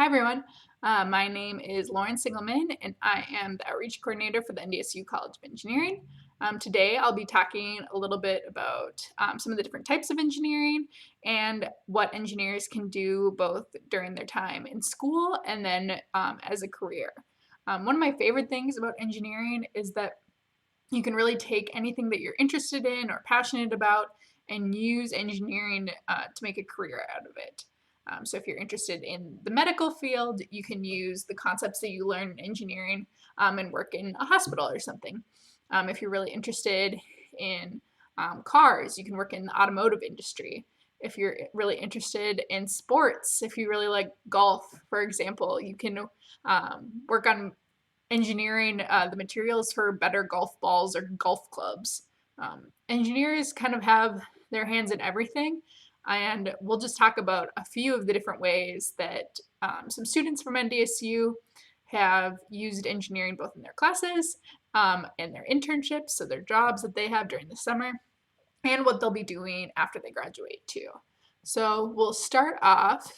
everyone. My name is Lauren Singelman, and I am the Outreach Coordinator for the NDSU College of Engineering. Today, I'll be talking a little bit about some of the different types of engineering and what engineers can do both during their time in school and then as a career. One of my favorite things about engineering is that you can really take anything that you're interested in or passionate about and use engineering to make a career out of it. So if you're interested in the medical field, you can use the concepts that you learn in engineering and work in a hospital or something. If you're really interested in cars, you can work in the automotive industry. If you're really interested in sports, if you really like golf, for example, you can work on engineering the materials for better golf balls or golf clubs. Engineers kind of have their hands in everything, and we'll just talk about a few of the different ways that some students from NDSU have used engineering both in their classes and their internships, so their jobs that they have during the summer, and what they'll be doing after they graduate too. So we'll start off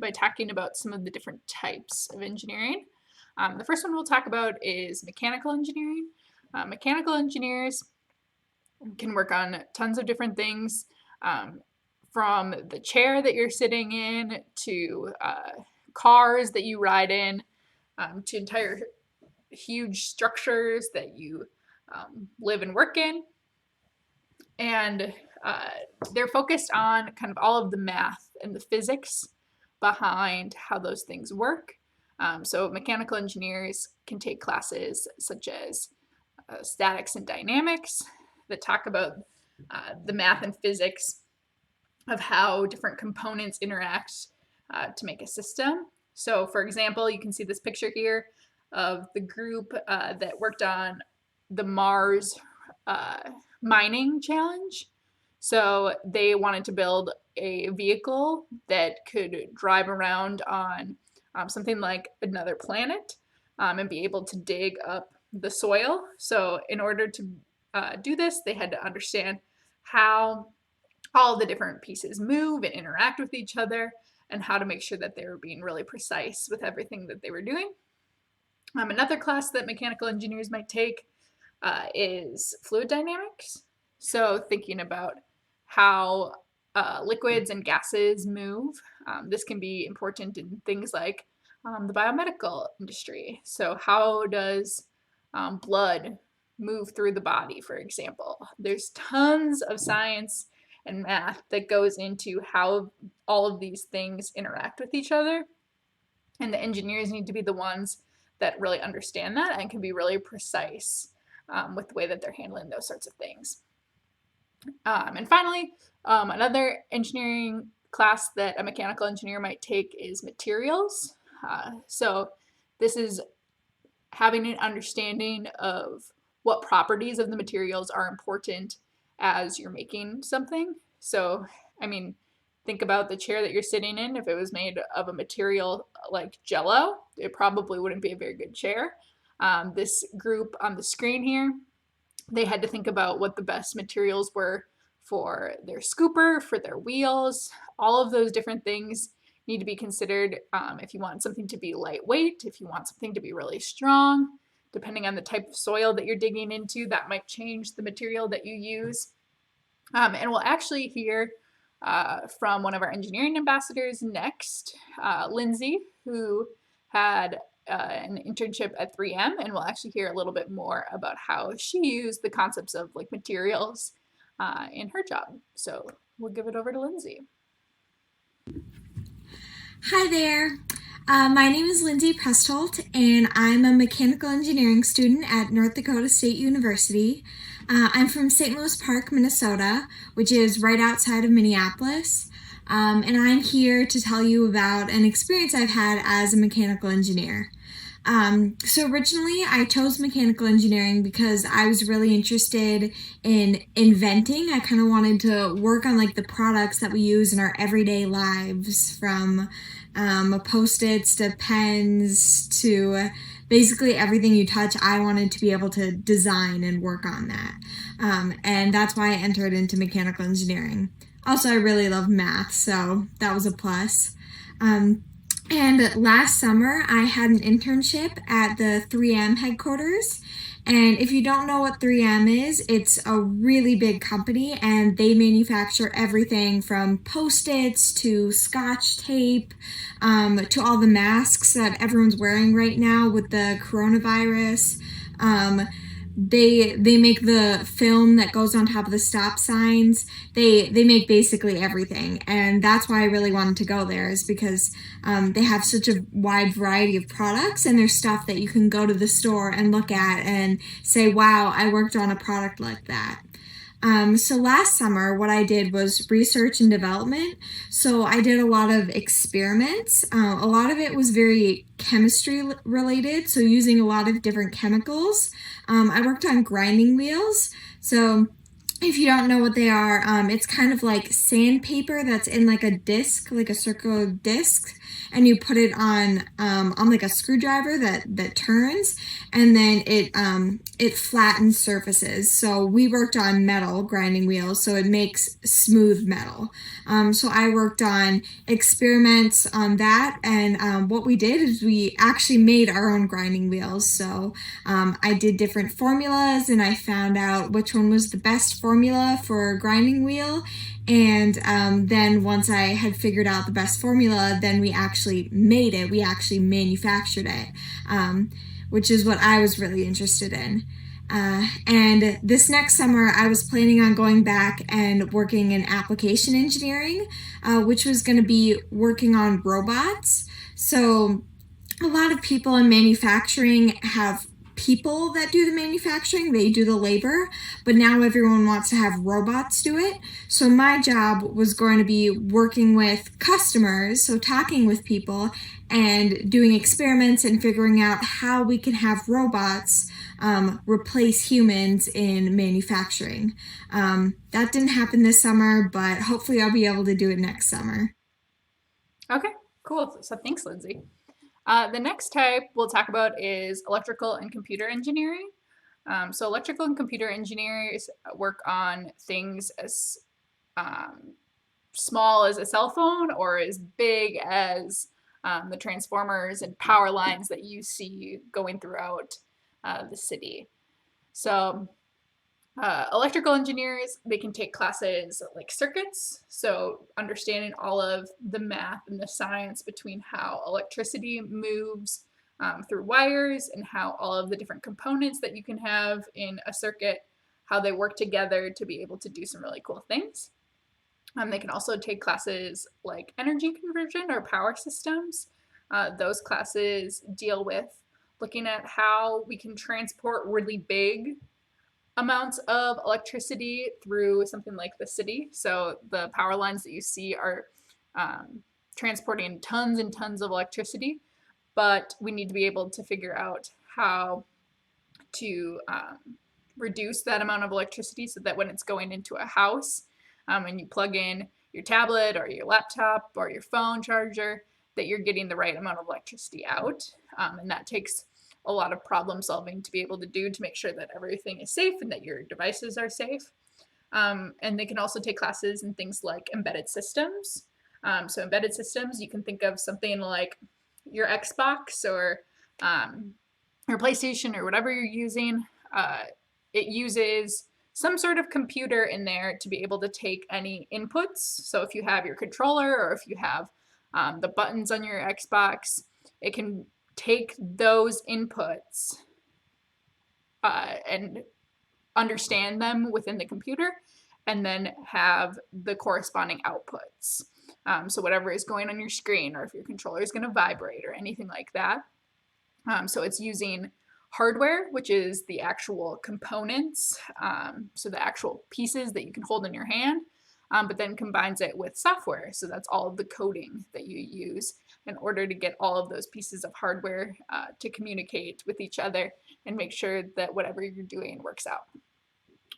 by talking about some of the different types of engineering. The first one we'll talk about is mechanical engineering. Mechanical engineers can work on tons of different things, from the chair that you're sitting in to cars that you ride in, to entire huge structures that you live and work in. And they're focused on kind of all of the math and the physics behind how those things work. So mechanical engineers can take classes such as statics and dynamics that talk about the math and physics of how different components interact to make a system. So for example, you can see this picture here of the group that worked on the Mars mining challenge. So they wanted to build a vehicle that could drive around on something like another planet and be able to dig up the soil. So in order to do this, they had to understand how all the different pieces move and interact with each other and how to make sure that they were being really precise with everything that they were doing. Another class that mechanical engineers might take is fluid dynamics. So thinking about how liquids and gases move. This can be important in things like the biomedical industry. So how does blood move through the body, for example? There's tons of science and math that goes into how all of these things interact with each other. And the engineers need to be the ones that really understand that and can be really precise with the way that they're handling those sorts of things. And finally, another engineering class that a mechanical engineer might take is materials. So this is having an understanding of what properties of the materials are important as you're making something. So, I mean, think about the chair that you're sitting in. If it was made of a material like Jello, it probably wouldn't be a very good chair. This group on the screen here, they had to think about what the best materials were for their scooper, for their wheels. All of those different things need to be considered if you want something to be lightweight, if you want something to be really strong. Depending on the type of soil that you're digging into, that might change the material that you use. And we'll actually hear from one of our engineering ambassadors next, Lindsay, who had an internship at 3M, and we'll actually hear a little bit more about how she used the concepts of like materials in her job. So we'll give it over to Lindsay. Hi there. My name is Lindsay Prestholt, and I'm a mechanical engineering student at North Dakota State University. I'm from St. Louis Park, Minnesota, which is right outside of Minneapolis. And I'm here to tell you about an experience I've had as a mechanical engineer. So originally I chose mechanical engineering because I was really interested in inventing. I kind of wanted to work on like the products that we use in our everyday lives, from Post-its to pens to basically everything you touch. I wanted to be able to design and work on that. And that's why I entered into mechanical engineering. Also, I really love math, so that was a plus. And last summer, I had an internship at the 3M headquarters. And if you don't know what 3M is, it's a really big company and they manufacture everything from Post-its to Scotch tape, to all the masks that everyone's wearing right now with the coronavirus. Um, they make the film that goes on top of the stop signs. They make basically everything, and that's why I really wanted to go there, is because they have such a wide variety of products, and there's stuff that you can go to the store and look at and say, wow, I worked on a product like that. So last summer, what I did was research and development. So I did a lot of experiments. A lot of it was very chemistry related, so using a lot of different chemicals. I worked on grinding wheels. So if you don't know what they are, it's kind of like sandpaper that's in like a disc, like a circular disc, and you put it on like a screwdriver that turns, and then it flattens surfaces. So we worked on metal grinding wheels, so it makes smooth metal. So I worked on experiments on that, and what we did is we actually made our own grinding wheels. So I did different formulas, and I found out which one was the best formula for a grinding wheel. And then once I had figured out the best formula, then we actually made it. We actually manufactured it, which is what I was really interested in. And this next summer, I was planning on going back and working in application engineering, which was going to be working on robots. So a lot of people in manufacturing have people that do the manufacturing, they do the labor, but now everyone wants to have robots do it. So my job was going to be working with customers, so talking with people and doing experiments and figuring out how we can have robots replace humans in manufacturing. That didn't happen this summer, but hopefully I'll be able to do it next summer. Okay, cool. So thanks, Lindsay. The next type we'll talk about is electrical and computer engineering. So electrical and computer engineers work on things as um, small as a cell phone or as big as the transformers and power lines that you see going throughout the city. So electrical engineers, they can take classes like circuits, so understanding all of the math and the science between how electricity moves through wires and how all of the different components that you can have in a circuit, how they work together to be able to do some really cool things. They can also take classes like energy conversion or power systems. Those classes deal with looking at how we can transport really big amounts of electricity through something like the city. So the power lines that you see are transporting tons and tons of electricity, but we need to be able to figure out how to reduce that amount of electricity so that when it's going into a house and you plug in your tablet or your laptop or your phone charger, that you're getting the right amount of electricity out. And that takes a lot of problem solving to be able to do to make sure that everything is safe and that your devices are safe. And they can also take classes in things like embedded systems. So embedded systems, you can think of something like your Xbox or your PlayStation or whatever you're using. It uses some sort of computer in there to be able to take any inputs. So if you have your controller or if you have the buttons on your Xbox, it can take those inputs and understand them within the computer and then have the corresponding outputs. So whatever is going on your screen or if your controller is going to vibrate or anything like that. So it's using hardware, which is the actual components, so the actual pieces that you can hold in your hand, but then combines it with software. So that's all of the coding that you use in order to get all of those pieces of hardware to communicate with each other and make sure that whatever you're doing works out.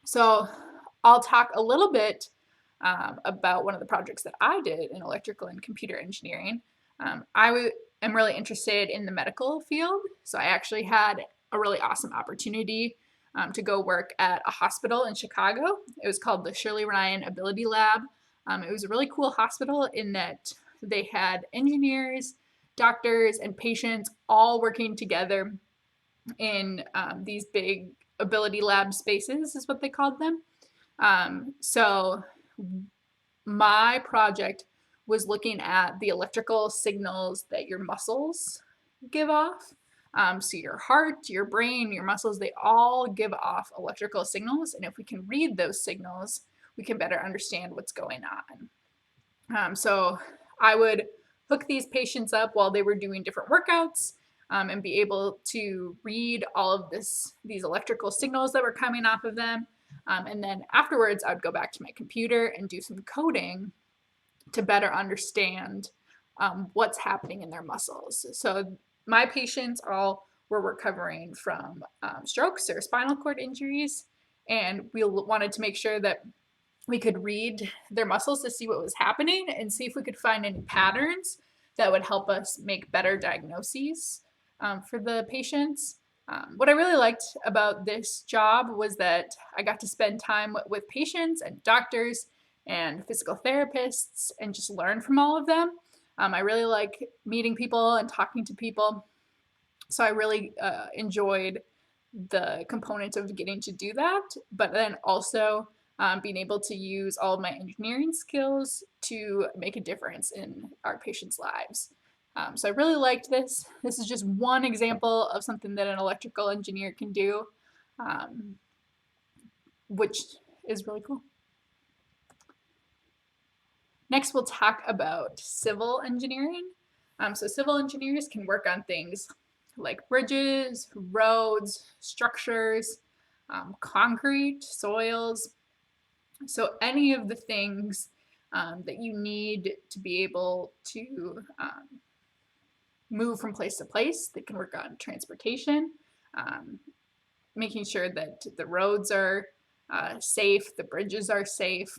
So I'll talk a little bit about one of the projects that I did in electrical and computer engineering. I am really interested in the medical field, so I actually had a really awesome opportunity to go work at a hospital in Chicago. It was called the Shirley Ryan Ability Lab. It was a really cool hospital in that they had engineers doctors and patients all working together in these big ability lab spaces, is what they called them. So my project was looking at the electrical signals that your muscles give off. So your heart, your brain, your muscles, they all give off electrical signals. And if we can read those signals, we can better understand what's going on. So I would hook these patients up while they were doing different workouts, and be able to read all of these electrical signals that were coming off of them. And then afterwards, I would go back to my computer and do some coding to better understand what's happening in their muscles. So my patients all were recovering from strokes or spinal cord injuries, and we wanted to make sure that we could read their muscles to see what was happening and see if we could find any patterns that would help us make better diagnoses for the patients. What I really liked about this job was that I got to spend time with patients and doctors and physical therapists and just learn from all of them. I really like meeting people and talking to people. So I really enjoyed the component of getting to do that, but then also being able to use all of my engineering skills to make a difference in our patients' lives. So I really liked this. This is just one example of something that an electrical engineer can do, um, which is really cool. Next, we'll talk about civil engineering. So civil engineers can work on things like bridges, roads, structures, concrete, soils. So any of the things that you need to be able to move from place to place. They can work on transportation, um, making sure that the roads are safe, the bridges are safe,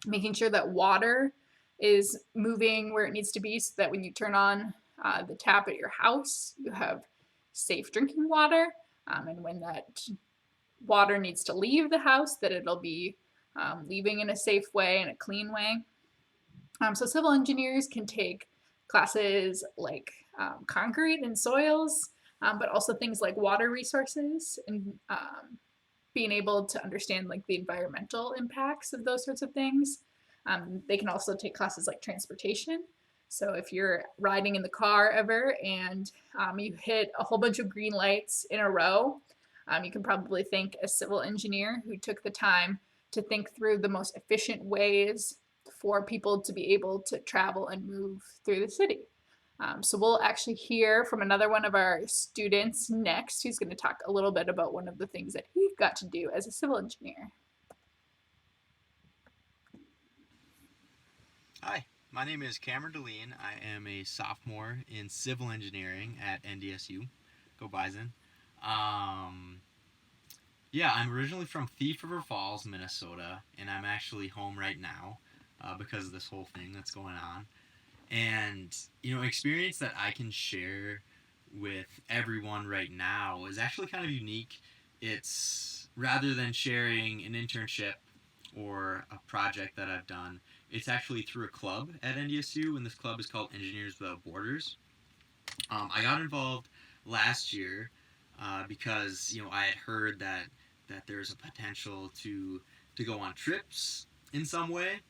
making sure that water is moving where it needs to be so that when you turn on the tap at your house, you have safe drinking water. And when that water needs to leave the house, that it'll be leaving in a safe way and a clean way. So civil engineers can take classes like concrete and soils, but also things like water resources and being able to understand like the environmental impacts of those sorts of things. They can also take classes like transportation. So if you're riding in the car ever and you hit a whole bunch of green lights in a row, you can probably thank a civil engineer who took the time to think through the most efficient ways for people to be able to travel and move through the city. So we'll actually hear from another one of our students next, who's going to talk a little bit about one of the things that he got to do as a civil engineer. Hi, my name is Cameron Deline. I am a sophomore in civil engineering at NDSU. Go Bison. Um, yeah, I'm originally from Thief River Falls, Minnesota, and I'm actually home right now because of this whole thing that's going on. And, experience that I can share with everyone right now is actually kind of unique. It's rather than sharing an internship or a project that I've done, it's actually through a club at NDSU, and this club is called Engineers Without Borders. I got involved last year because I had heard that there's a potential to go on trips in some way.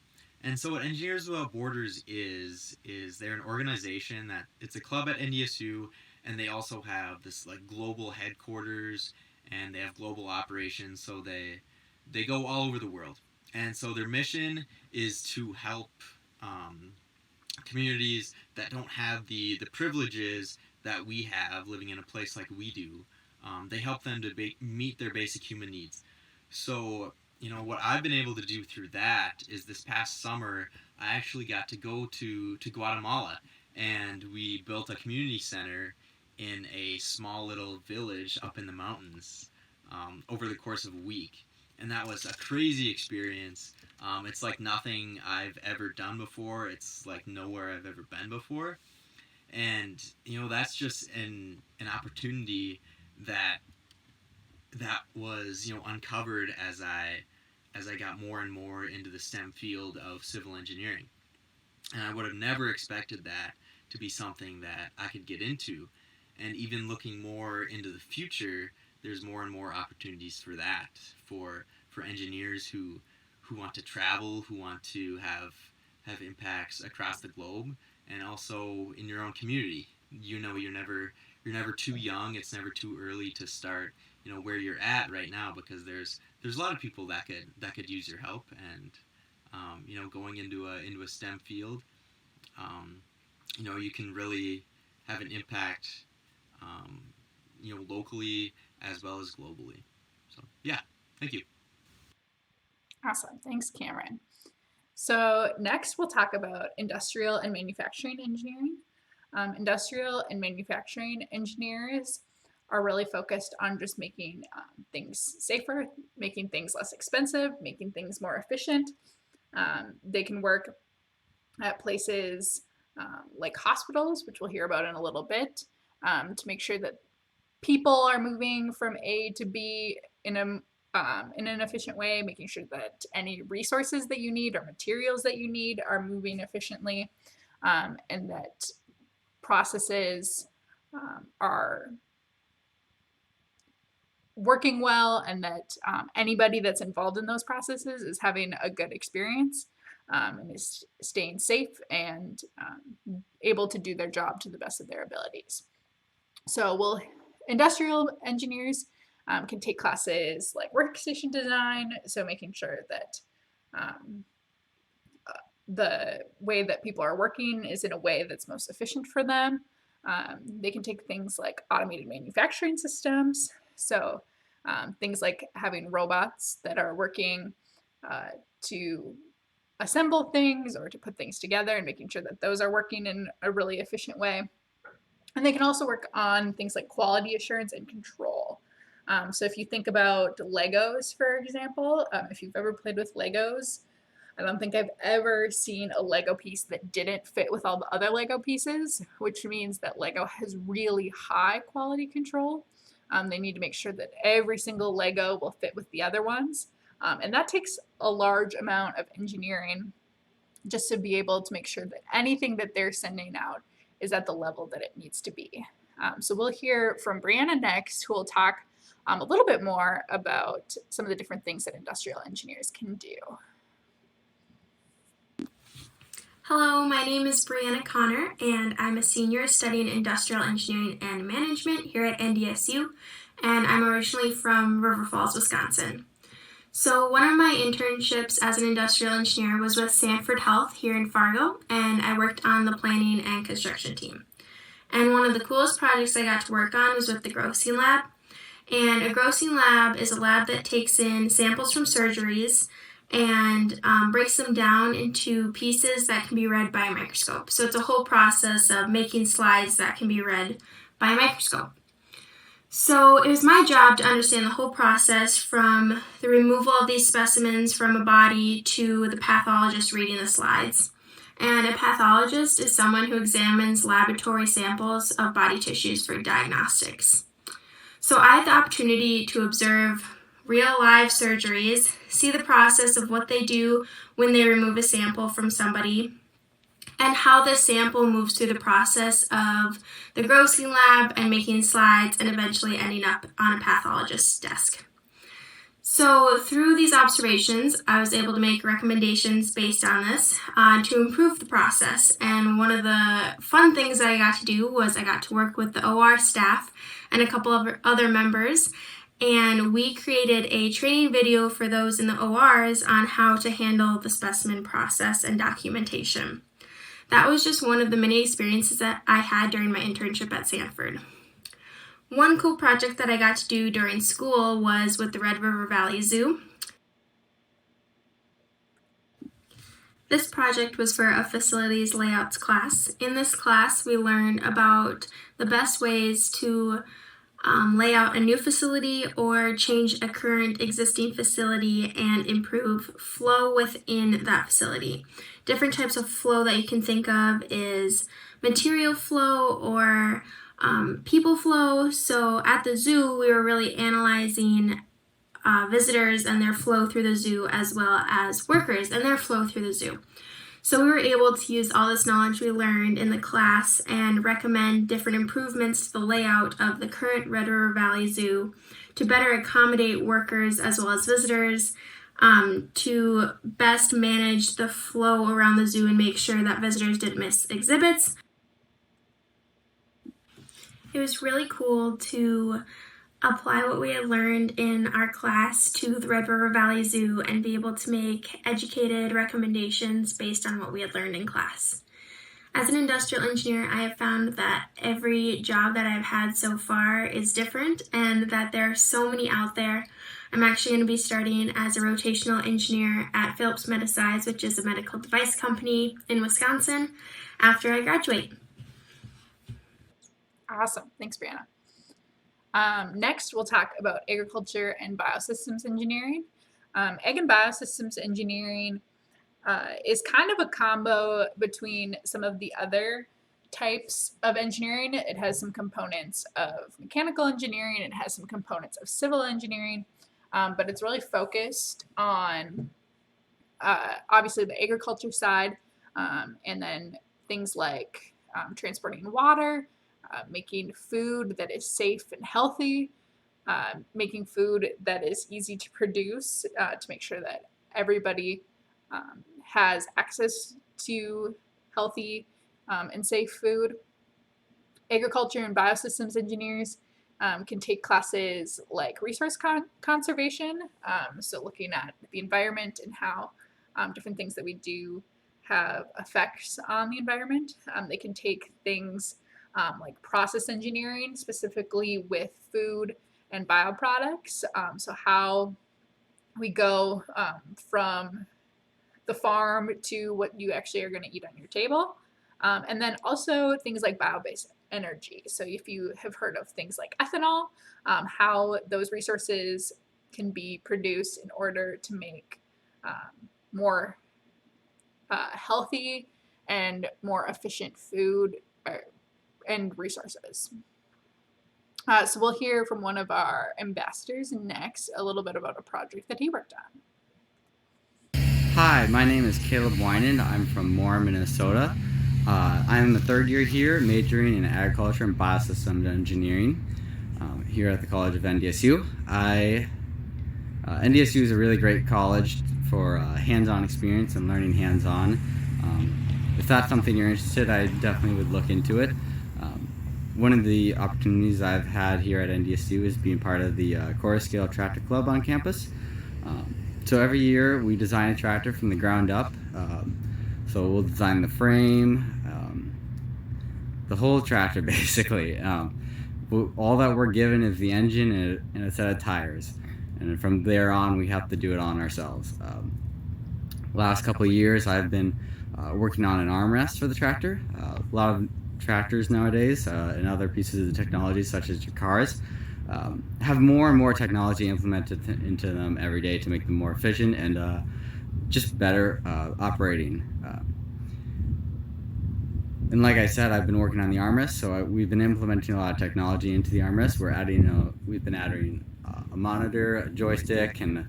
And so what Engineers Without Borders is they're an organization that it's a club at NDSU, and they also have this like global headquarters, and they have global operations. So they go all over the world, and so their mission is to help um, communities that don't have the privileges that we have living in a place like we do. They help them to meet their basic human needs. So, what I've been able to do through that is this past summer, I actually got to go to Guatemala, and we built a community center in a small little village up in the mountains over the course of a week. And that was a crazy experience. It's like nothing I've ever done before. It's like nowhere I've ever been before. And that's just an opportunity that was uncovered as I got more and more into the STEM field of civil engineering. And I would have never expected that to be something that I could get into. And even looking more into the future, there's more and more opportunities for that, for engineers who want to travel, who want to have impacts across the globe, and also in your own community. You're never too young. It's never too early to start. Where you're at right now, because there's a lot of people that could use your help, and going into a STEM field, um, you can really have an impact, um, locally as well as globally. So yeah, thank you. Awesome. Thanks, Cameron. So next we'll talk about industrial and manufacturing engineering. Industrial and manufacturing engineers are really focused on just making things safer, making things less expensive, making things more efficient. They can work at places like hospitals, which we'll hear about in a little bit, to make sure that people are moving from A to B in an efficient way, making sure that any resources that you need or materials that you need are moving efficiently, and that processes are working well, and that anybody that's involved in those processes is having a good experience, and is staying safe and able to do their job to the best of their abilities. So industrial engineers can take classes like workstation design, so making sure that um, the way that people are working is in a way that's most efficient for them. They can take things like automated manufacturing systems, so things like having robots that are working to assemble things or to put things together, and making sure that those are working in a really efficient way. And they can also work on things like quality assurance and control. So if you think about Legos, for example, if you've ever played with Legos, I don't think I've ever seen a Lego piece that didn't fit with all the other Lego pieces, which means that Lego has really high quality control. They need to make sure that every single Lego will fit with the other ones. And that takes a large amount of engineering just to be able to make sure that anything that they're sending out is at the level that it needs to be. So we'll hear from Brianna next, who will talk a little bit more about some of the different things that industrial engineers can do. Hello, my name is Brianna Connor, and I'm a senior studying industrial engineering and management here at NDSU, and I'm originally from River Falls, Wisconsin. So one of my internships as an industrial engineer was with Sanford Health here in Fargo, and I worked on the planning and construction team. And one of the coolest projects I got to work on was with the grossing lab. And a grossing lab is a lab that takes in samples from surgeries and breaks them down into pieces that can be read by a microscope. So it's a whole process of making slides that can be read by a microscope. So it was my job to understand the whole process, from the removal of these specimens from a body to the pathologist reading the slides. And a pathologist is someone who examines laboratory samples of body tissues for diagnostics. So I had the opportunity to observe real live surgeries, see the process of what they do when they remove a sample from somebody, and how the sample moves through the process of the grossing lab and making slides and eventually ending up on a pathologist's desk. So through these observations, I was able to make recommendations based on this to improve the process. And one of the fun things that I got to do was I got to work with the OR staff and a couple of other members, and we created a training video for those in the ORs on how to handle the specimen process and documentation. That was just one of the many experiences that I had during my internship at Sanford. One cool project that I got to do during school was with the Red River Valley Zoo. This project was for a facilities layouts class. In this class, we learned about the best ways to lay out a new facility or change a current existing facility and improve flow within that facility. Different types of flow that you can think of is material flow or people flow. So at the zoo, we were really analyzing visitors and their flow through the zoo, as well as workers and their flow through the zoo. So we were able to use all this knowledge we learned in the class and recommend different improvements to the layout of the current Red River Valley Zoo to better accommodate workers as well as visitors, to best manage the flow around the zoo and make sure that visitors didn't miss exhibits. It was really cool to apply what we had learned in our class to the Red River Valley Zoo and be able to make educated recommendations based on what we had learned in class. As an industrial engineer, I have found that every job that I've had so far is different and that there are so many out there. I'm actually going to be starting as a rotational engineer at Philips Medisize, which is a medical device company in Wisconsin, after I graduate. Awesome. Thanks, Brianna. Next, we'll talk about agriculture and biosystems engineering. Ag and biosystems engineering is kind of a combo between some of the other types of engineering. It has some components of mechanical engineering, it has some components of civil engineering, but it's really focused on obviously the agriculture side, and then things like transporting water, making food that is safe and healthy, making food that is easy to produce to make sure that everybody has access to healthy and safe food. Agriculture and biosystems engineers can take classes like resource conservation, so looking at the environment and how different things that we do have effects on the environment. They can take things like process engineering, specifically with food and bioproducts. So how we go from the farm to what you actually are going to eat on your table. And then also things like bio-based energy. So if you have heard of things like ethanol, how those resources can be produced in order to make more healthy and more efficient food and resources. So we'll hear from one of our ambassadors next a little bit about a project that he worked on. Hi, my name is Caleb Winan. I'm from Moore, Minnesota. I'm the third year here, majoring in agriculture and biosystems engineering here at the College of NDSU. NDSU is a really great college for hands-on experience and learning hands-on. If that's something you're interested, I definitely would look into it. One of the opportunities I've had here at NDSU is being part of the Quarter Scale Tractor Club on campus. So every year we design a tractor from the ground up. So we'll design the frame, the whole tractor basically. All that we're given is the engine and a set of tires. And from there on, we have to do it on ourselves. Last couple of years, I've been working on an armrest for the tractor. A lot of tractors nowadays and other pieces of the technology, such as your cars, have more and more technology implemented into them every day to make them more efficient and just better operating. And like I said, I've been working on the armrest, so we've been implementing a lot of technology into the armrest. We've been adding a monitor, a joystick, and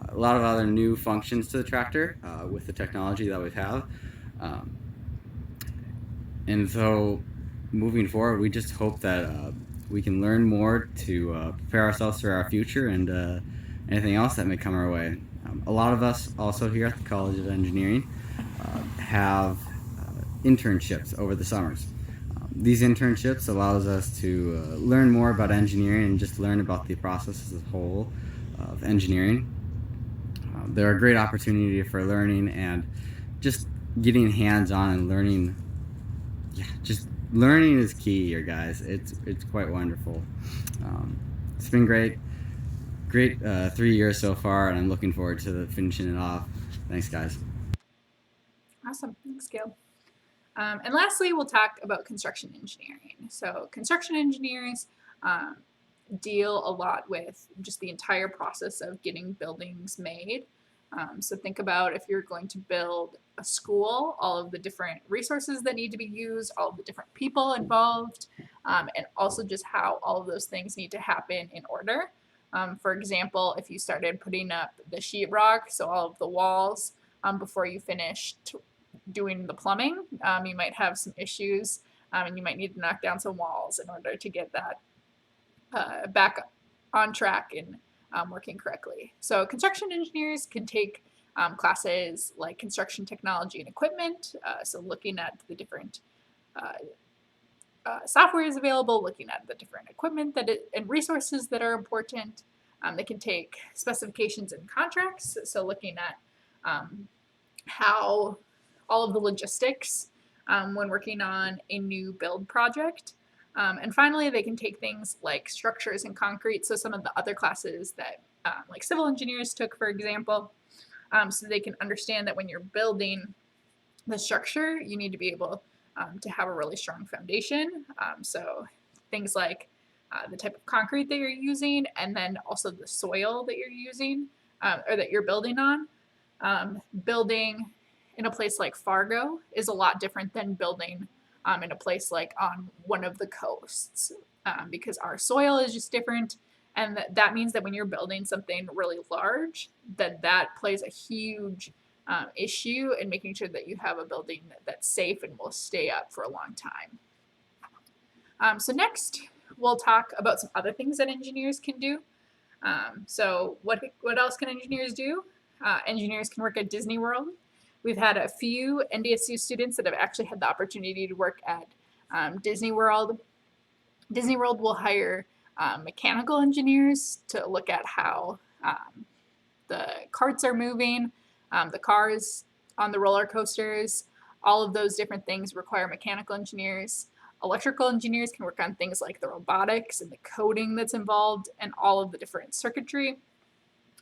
a lot of other new functions to the tractor with the technology that we have. And so moving forward, we just hope that we can learn more to prepare ourselves for our future and anything else that may come our way. A lot of us also here at the College of Engineering have internships over the summers. These internships allows us to learn more about engineering and just learn about the process as a whole of engineering. They're a great opportunity for learning and just getting hands-on and learning. Yeah, just learning is key here, guys. It's quite wonderful. It's been great 3 years so far, and I'm looking forward to finishing it off. Thanks, guys. Awesome. Thanks, Gail. And lastly, we'll talk about construction engineering. So construction engineers deal a lot with just the entire process of getting buildings made. So think about if you're going to build a school, all of the different resources that need to be used, all of the different people involved, and also just how all of those things need to happen in order. For example, if you started putting up the sheetrock, so all of the walls, before you finished doing the plumbing, you might have some issues, and you might need to knock down some walls in order to get that back on track and working correctly. So construction engineers can take classes like construction technology and equipment, so looking at the different uh, software is available, looking at the different equipment and resources that are important. They can take specifications and contracts, so looking at how all of the logistics when working on a new build project. And finally, they can take things like structures and concrete, so some of the other classes that like civil engineers took, for example, so they can understand that when you're building the structure, you need to be able to have a really strong foundation. So things like the type of concrete that you're using, and then also the soil that you're using or that you're building on. Building in a place like Fargo is a lot different than building in a place like on one of the coasts because our soil is just different. And that means that when you're building something really large, that plays a huge issue in making sure that you have a building that's safe and will stay up for a long time. So next, we'll talk about some other things that engineers can do. So what else can engineers do? Engineers can work at Disney World. We've had a few NDSU students that have actually had the opportunity to work at Disney World. Disney World will hire mechanical engineers to look at how the carts are moving, the cars on the roller coasters. All of those different things require mechanical engineers. Electrical engineers can work on things like the robotics and the coding that's involved and all of the different circuitry.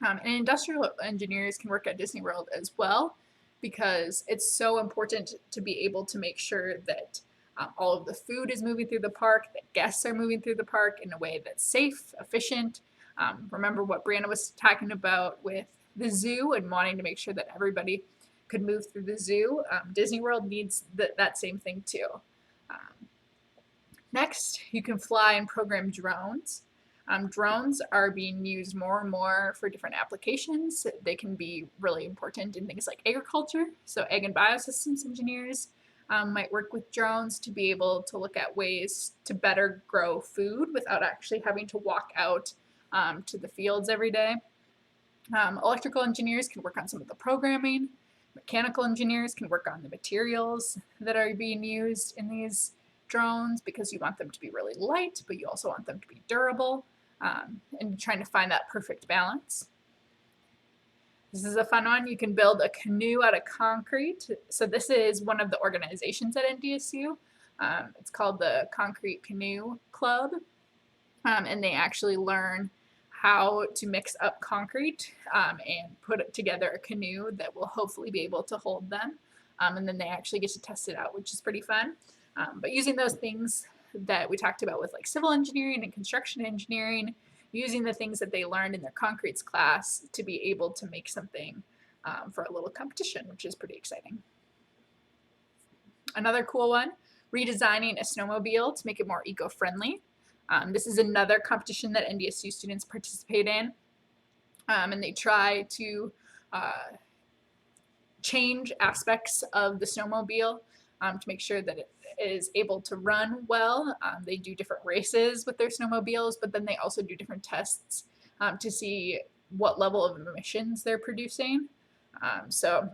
And industrial engineers can work at Disney World as well because it's so important to be able to make sure that all of the food is moving through the park, that guests are moving through the park in a way that's safe, efficient. Remember what Brianna was talking about with the zoo and wanting to make sure that everybody could move through the zoo. Disney World needs that same thing too. Next, you can fly and program drones. Drones are being used more and more for different applications. They can be really important in things like agriculture. So ag and biosystems engineers might work with drones to be able to look at ways to better grow food without actually having to walk out to the fields every day. Electrical engineers can work on some of the programming. Mechanical engineers can work on the materials that are being used in these drones because you want them to be really light, but you also want them to be durable, and trying to find that perfect balance. This is a fun one. You can build a canoe out of concrete. So this is one of the organizations at NDSU. It's called the Concrete Canoe Club, and they actually learn how to mix up concrete and put together a canoe that will hopefully be able to hold them. And then they actually get to test it out, which is pretty fun. But using those things that we talked about with like civil engineering and construction engineering, using the things that they learned in their concretes class to be able to make something for a little competition, which is pretty exciting. Another cool one, redesigning a snowmobile to make it more eco-friendly. This is another competition that NDSU students participate in, and they try to change aspects of the snowmobile to make sure that it is able to run well. They do different races with their snowmobiles, but then they also do different tests to see what level of emissions they're producing. So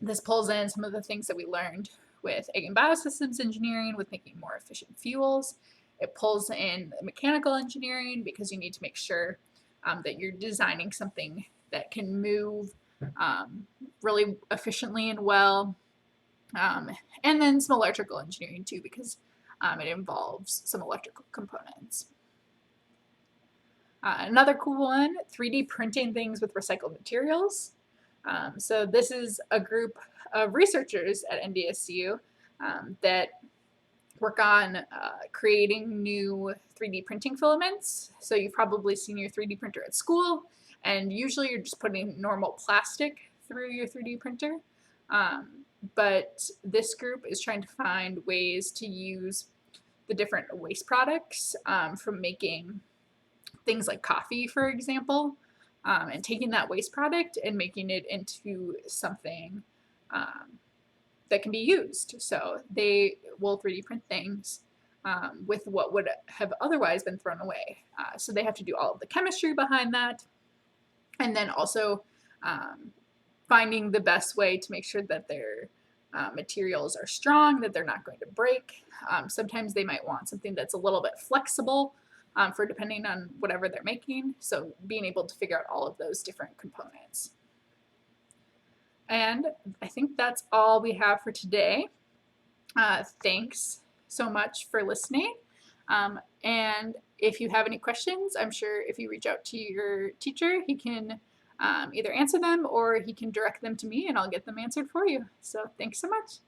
this pulls in some of the things that we learned with ag and biosystems engineering with making more efficient fuels. It pulls in mechanical engineering because you need to make sure that you're designing something that can move really efficiently and well. And then some electrical engineering too, because it involves some electrical components. Another cool one, 3D printing things with recycled materials. So this is a group of researchers at NDSU that work on creating new 3D printing filaments. So you've probably seen your 3D printer at school, and usually you're just putting normal plastic through your 3D printer. But this group is trying to find ways to use the different waste products from making things like coffee, for example, and taking that waste product and making it into something that can be used. So they will 3D print things with what would have otherwise been thrown away. So they have to do all of the chemistry behind that, and then also finding the best way to make sure that their materials are strong, that they're not going to break. Sometimes they might want something that's a little bit flexible for depending on whatever they're making. So being able to figure out all of those different components. And I think that's all we have for today. Thanks so much for listening. And if you have any questions, I'm sure if you reach out to your teacher, he can either answer them or he can direct them to me and I'll get them answered for you. So thanks so much.